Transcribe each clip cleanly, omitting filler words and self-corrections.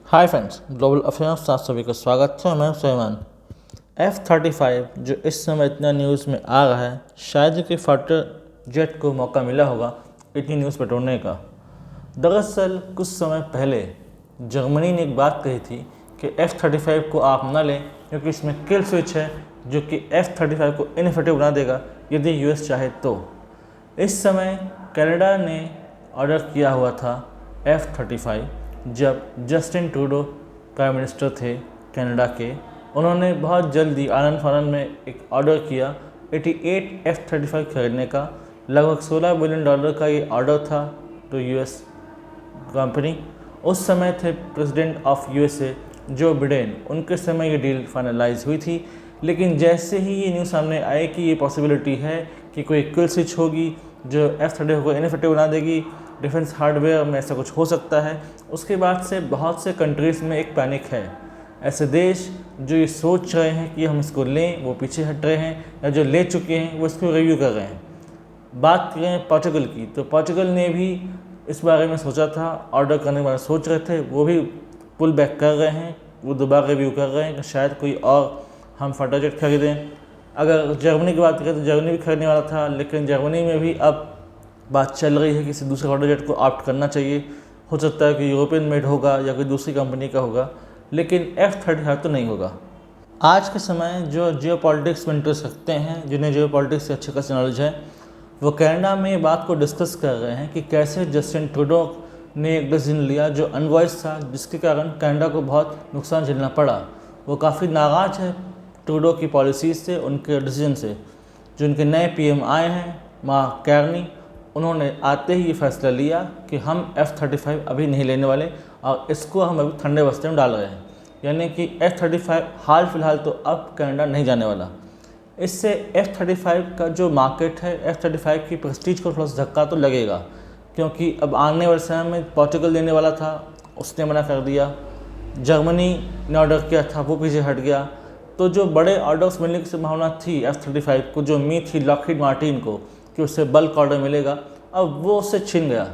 Hi friends, global affairs साथ सभी का स्वागत है। मैं सुलेमान। F-35 जो इस समय इतना न्यूज़ में आ रहा है, शायद कि फाइटर जेट को मौका मिला होगा इतनी न्यूज़ बटोरने का। दरअसल कुछ समय पहले जर्मनी ने एक बात कही थी कि F-35 को आप ना लें क्योंकि इसमें किल स्विच है जो कि F-35 को इनइफेक्टिव बना देगा यदि यूएस चाहे तो। इस समय कनाडा ने ऑर्डर किया हुआ था F-35 जब जस्टिन ट्रूडो प्राइम मिनिस्टर थे कनाडा के। उन्होंने बहुत जल्दी आनन फानन में एक ऑर्डर किया 88 F-35 खरीदने का। लगभग $16 बिलियन का ये ऑर्डर था टू यूएस कंपनी। उस समय थे president of USA Joe Biden, उनके समय ये डील फाइनलाइज हुई थी। लेकिन जैसे ही ये न्यूज़ सामने आए कि ये पॉसिबिलिटी है कि कोई किल स्विच होगी जो F-35 को इनइफेक्टिव बना देगी, डिफेंस हार्डवेयर में ऐसा कुछ हो सकता है, उसके बाद से बहुत से कंट्रीज़ में एक पैनिक है। ऐसे देश जो ये सोच रहे हैं कि हम इसको लें वो पीछे हट रहे हैं, या जो ले चुके हैं वो इसको रिव्यू कर रहे हैं। बात करें पोर्चुगल की, तो पोर्चुगल ने भी इस बारे में सोचा था, ऑर्डर करने के बारे में सोच रहे थे, वो भी पुल बैक कर रहे हैं, वो दोबारा रिव्यू कर रहे हैं कि शायद कोई और हम फाइटर जेट खरीदें। अगर जर्मनी की बात करें तो जर्मनी भी खरीदने वाला था, लेकिन जर्मनी में भी अब बात चल रही है कि किसी दूसरे फाइटर जेट को ऑप्ट करना चाहिए। हो सकता है कि यूरोपियन मेड होगा या कोई दूसरी कंपनी का होगा, लेकिन F-35 तो नहीं होगा। आज के समय जो जियो पॉलिटिक्स में इंटरेस्ट रखते हैं, जिन्हें जियो पॉलिटिक्स से अच्छी खासी नॉलेज है, वो कनाडा में बात को डिस्कस कर रहे हैं कि कैसे जस्टिन ट्रूडो ने एक डिसीजन लिया जो अनवॉइस था, जिसके कारण कनाडा को बहुत नुकसान झेलना पड़ा। वो काफ़ी नाराज़ है ट्रूडो की पॉलिसीज़ से, उनके डिसीजन से। जो उनके नए पीएम आए हैं मार्क कार्नी, उन्होंने आते ही ये फैसला लिया कि हम F-35 अभी नहीं लेने वाले और इसको हम अभी ठंडे बस्ते में डाल रहे हैं। यानी कि F-35 हाल फिलहाल तो अब कनाडा नहीं जाने वाला। इससे F-35 का जो मार्केट है, F-35 की प्रेस्टीज को थोड़ा सा धक्का तो लगेगा, क्योंकि अब आने वाले समय में पोर्चुगल देने वाला था, उसने मना कर दिया। जर्मनी ने ऑर्डर किया था, वो पीछे हट गया। तो जो बड़े ऑर्डर्स मिलने की संभावना थी F-35 को, जो उम्मीद थी लॉकहीड मार्टिन को कि उससे बल्क ऑर्डर मिलेगा, अब वो उससे छिन गया।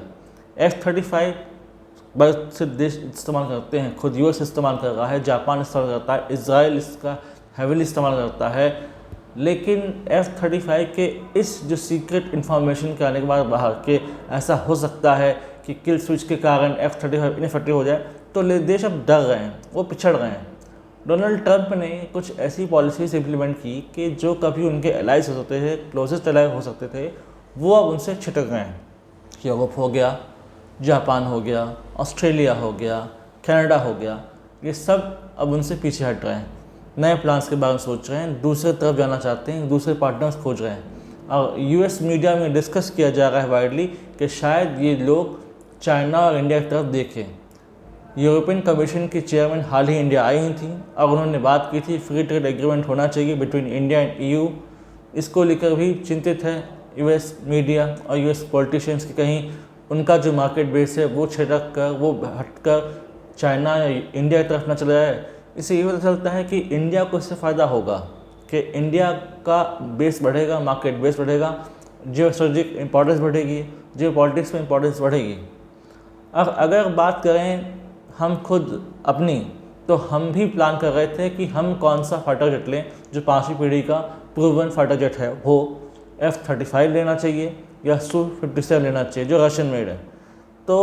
F-35 बहुत से देश इस्तेमाल करते हैं, खुद यूएस इस्तेमाल कर रहा है, जापान इस्तेमाल करता है, इजराइल इसका हैवीली इस्तेमाल करता है। लेकिन F-35 के इस जो सीक्रेट इन्फॉर्मेशन के आने के बाद बाहर के ऐसा हो सकता है कि किल स्विच के कारण F-35 इनइफेक्टिव हो जाए, तो देश अब डर रहे हैं, वो पिछड़ रहे हैं। डोनाल्ड ट्रंप ने कुछ ऐसी पॉलिसीज इम्प्लीमेंट की कि जो कभी उनके एलाइज हो सकते थे, क्लोजेस्ट एलाइज हो सकते थे, वो अब उनसे छिटक गए हैं। यूरोप हो गया, जापान हो गया, ऑस्ट्रेलिया हो गया, कनाडा हो गया, ये सब अब उनसे पीछे हट रहे हैं, नए प्लान्स के बारे में सोच रहे हैं, दूसरे तरफ जाना चाहते हैं, दूसरे पार्टनर्स खोज रहे हैं। और यूएस मीडिया में डिस्कस किया जा रहा है वाइडली कि शायद ये लोग चाइना और इंडिया की तरफ देखें। यूरोपियन कमीशन की chairman hall he India I थी और उन्होंने बात की थी फ्री ट्रेड एग्रीमेंट होना चाहिए बिटवीन इंडिया एंड EU। इसको लेकर भी चिंतित है यूएस मीडिया और यूएस पॉलिटिशियंस की कहीं उनका जो मार्केट बेस है वो छिटक कर, वो हटकर चाइना या इंडिया की तरफ न चला जाए। इससे ये पता चलता है कि इंडिया को इससे फ़ायदा होगा कि इंडिया का बेस बढ़ेगा, मार्केट बेस बढ़ेगा, जियो स्ट्रेटेजिक इंपॉर्टेंस बढ़ेगी, जियो पॉलिटिक्स में इंपॉर्टेंस बढ़ेगी। अब अगर बात करें हम खुद अपनी, तो हम भी प्लान कर रहे थे कि हम कौन सा फाइटर जेट लें जो 5वीं पीढ़ी का प्रूवन फाइटर जेट है, वो F-35 लेना चाहिए या Su-57 लेना चाहिए जो रशियन मेड है। तो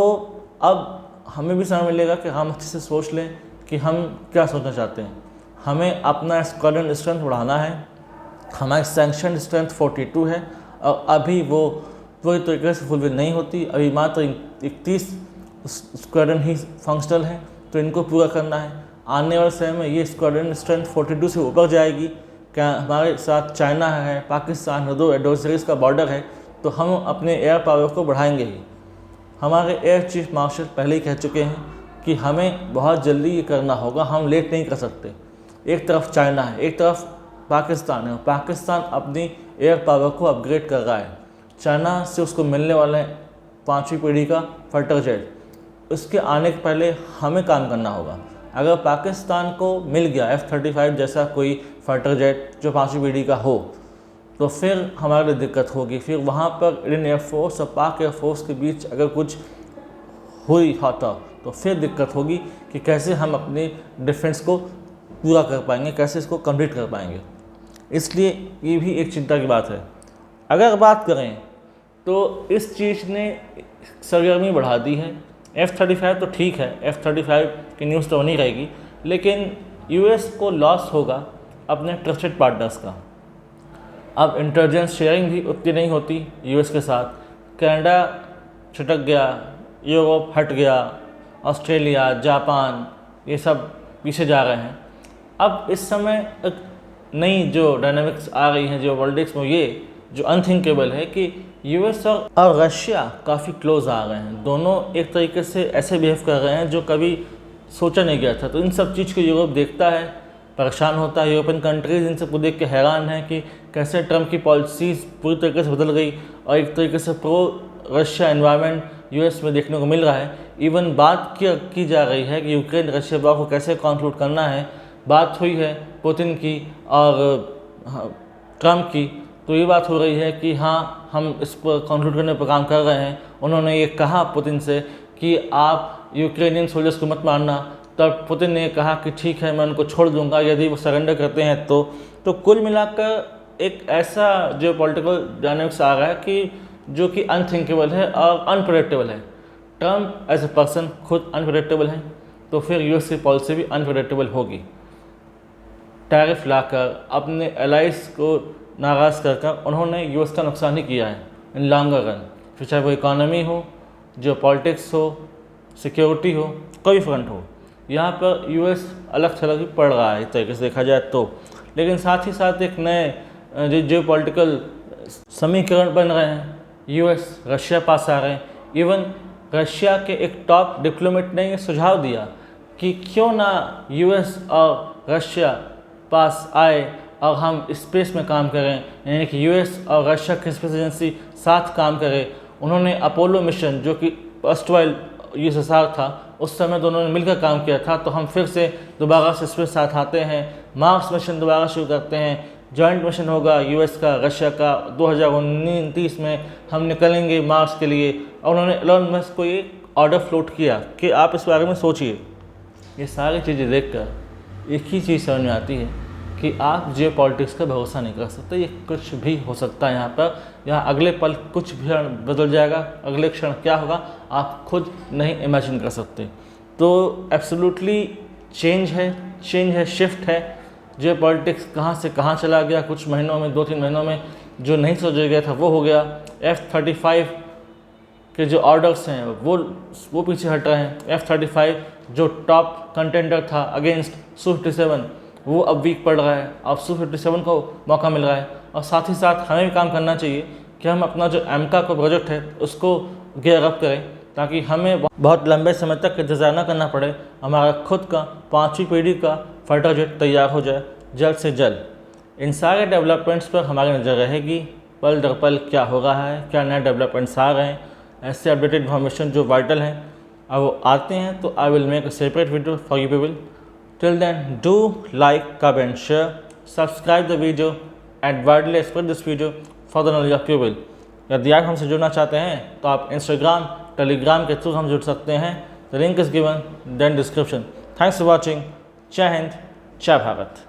अब हमें भी समय मिलेगा कि हम अच्छे से सोच लें कि हम क्या सोचना चाहते हैं। हमें अपना स्क्वाड्रन स्ट्रेंथ बढ़ाना है। हमारी सैंक्शन स्ट्रेंथ 42 है और अभी वो पूरी तरीके से फुलफिल नहीं होती, अभी मात्र 31 स्क्वाड्रन ही फंक्शनल है, तो इनको पूरा करना है। आने वाले समय में ये स्क्वाड्रन स्ट्रेंथ 42 से ऊपर जाएगी। क्या हमारे साथ चाइना है, पाकिस्तान है, 2 एडवर्सरीज का बॉर्डर है, तो हम अपने एयर पावर को बढ़ाएंगे ही। हमारे एयर चीफ मार्शल पहले ही कह चुके हैं कि हमें बहुत जल्दी ये करना होगा, हम लेट नहीं कर सकते। एक तरफ चाइना है, एक तरफ पाकिस्तान है, पाकिस्तान अपनी एयर पावर को अपग्रेड कर रहा है। चाइना से उसको मिलने वाले हैं 5वीं पीढ़ी का फाइटर जेट, उसके आने के पहले हमें काम करना होगा। अगर पाकिस्तान को मिल गया F-35 जैसा कोई फाइटर जेट जो 5वीं पीढ़ी का हो, तो फिर हमारे लिए दिक्कत होगी। फिर वहाँ पर इंडियन एयरफोर्स और पाक एयरफोर्स के बीच अगर कुछ हुई होता तो फिर दिक्कत होगी कि कैसे हम अपने डिफेंस को पूरा कर पाएंगे, कैसे इसको कंप्लीट कर पाएंगे। इसलिए ये भी एक चिंता की बात है। अगर बात करें तो इस चीज़ ने सरगर्मी बढ़ा दी है। F-35 तो ठीक है, F-35 की न्यूज़ तो नहीं रहेगी, लेकिन US को लॉस होगा अपने ट्रस्टेड पार्टनर्स का। अब इंटेलिजेंस शेयरिंग भी उतनी नहीं होती US के साथ। कनाडा छिटक गया, यूरोप हट गया, ऑस्ट्रेलिया, जापान ये सब पीछे जा रहे हैं। अब इस समय एक नई जो डायनामिक्स आ रही हैं जो पॉलिटिक्स में, ये जो अनथिंकेबल है कि US और रशिया काफ़ी क्लोज आ गए हैं। दोनों एक तरीके से ऐसे बिहेव कर रहे हैं जो कभी सोचा नहीं गया था। तो इन सब चीज़ को यूरोप देखता है, परेशान होता है। यूरोपियन कंट्रीज इन सबको देख के हैरान है कि कैसे ट्रम्प की पॉलिसीज़ पूरी तरीके से बदल गई और एक तरीके से प्रो रशिया एनवायरनमेंट US में देखने को मिल रहा है। इवन बात की जा रही है कि यूक्रेन रशिया वॉर को कैसे कंक्लूड करना है। बात हुई है पुतिन की और ट्रम्प की, तो ये बात हो रही है कि हाँ, हम इस पर कंक्लूड करने पर काम कर रहे हैं। उन्होंने ये कहा पुतिन से कि आप यूक्रेनियन सोल्जर्स को मत मारना, तब पुतिन ने कहा कि ठीक है, मैं उनको छोड़ दूंगा यदि वो सरेंडर करते हैं तो कुल मिलाकर एक ऐसा जो पॉलिटिकल डायनामिक्स आ रहा है कि जो कि अनथिंकेबल है और अनप्रेडिक्टेबल है। ट्रम्प एज ए पर्सन खुद अनप्रेडिक्टेबल है, तो फिर US की पॉलिसी भी अनप्रेडिक्टेबल होगी। टैरिफ लाकर अपने एलाइज को नाराज़ कर उन्होंने US का नुकसान ही किया है इन लॉन्गर रन। फिर चाहे वो इकॉनमी हो, जो पॉलिटिक्स हो, सिक्योरिटी हो, कोई फ्रंट हो, यहाँ पर US अलग थलग ही पड़ रहा है एक तरीके से देखा जाए तो। लेकिन साथ ही साथ एक नए जो पॉलिटिकल समीकरण बन रहे हैं। US रशिया पास आ रहे हैं। इवन रशिया के एक टॉप डिप्लोमेट ने ये सुझाव दिया कि क्यों ना US और रशिया पास आए और हम स्पेस में काम करें, यानी कि US और रशिया की स्पेस एजेंसी साथ काम करें। उन्होंने अपोलो मिशन जो कि फर्स्टवाइल USSR था, उस समय दोनों ने मिलकर काम किया था, तो हम फिर से दोबारा से स्पेस साथ आते हैं, मार्स मिशन दोबारा शुरू करते हैं। जॉइंट मिशन होगा US का रशिया का, 2029 में हम निकलेंगे मार्स के लिए। और उन्होंने एलन मस्क को ये ऑर्डर फ्लोट किया कि आप इस बारे में सोचिए। ये सारी चीज़ें देखकर एक ही चीज़ समझ में आती है कि आप जियो पॉलिटिक्स का भरोसा नहीं कर सकते। ये कुछ भी हो सकता है यहाँ अगले पल कुछ भी बदल जाएगा, अगले क्षण क्या होगा आप खुद नहीं इमेजिन कर सकते। तो एब्सोल्युटली चेंज है, शिफ्ट है। जियो पॉलिटिक्स कहाँ से कहाँ चला गया, कुछ महीनों में, 2-3 महीनों में जो नहीं सोचा गया था वो हो गया। F-35 के जो ऑर्डर्स हैं वो पीछे हट रहे हैं। F-35 जो टॉप कंटेंडर था अगेंस्ट Su-57 वो अब वीक पड़ रहा है। अब Su-57 को मौका मिल रहा है। और साथ ही साथ हमें भी काम करना चाहिए कि हम अपना जो एमका का प्रोजेक्ट है उसको गियर अप करें, ताकि हमें बहुत लंबे समय तक इंतजार न करना पड़े। हमारा खुद का 5वीं पीढ़ी का फाइटर जेट तैयार हो जाए जल्द से जल्द। इन सारे डेवलपमेंट्स पर हमारी नज़र रहेगी। पल दर पल क्या हो रहा है, क्या नए डेवलपमेंट्स आ रहे हैं, ऐसे अपडेटेड इन्फॉर्मेशन जो वाइटल हैं अब वो आते हैं तो I will make a separate video for you people. Till then do like, comment, share, subscribe the video and widely spread this video for the knowledge of people. यदि आप हमसे जुड़ना चाहते हैं तो आप इंस्टाग्राम, टेलीग्राम के थ्रू हम जुड़ सकते हैं। The link is given then description. Thanks for watching. जय हिंद, जय भारत।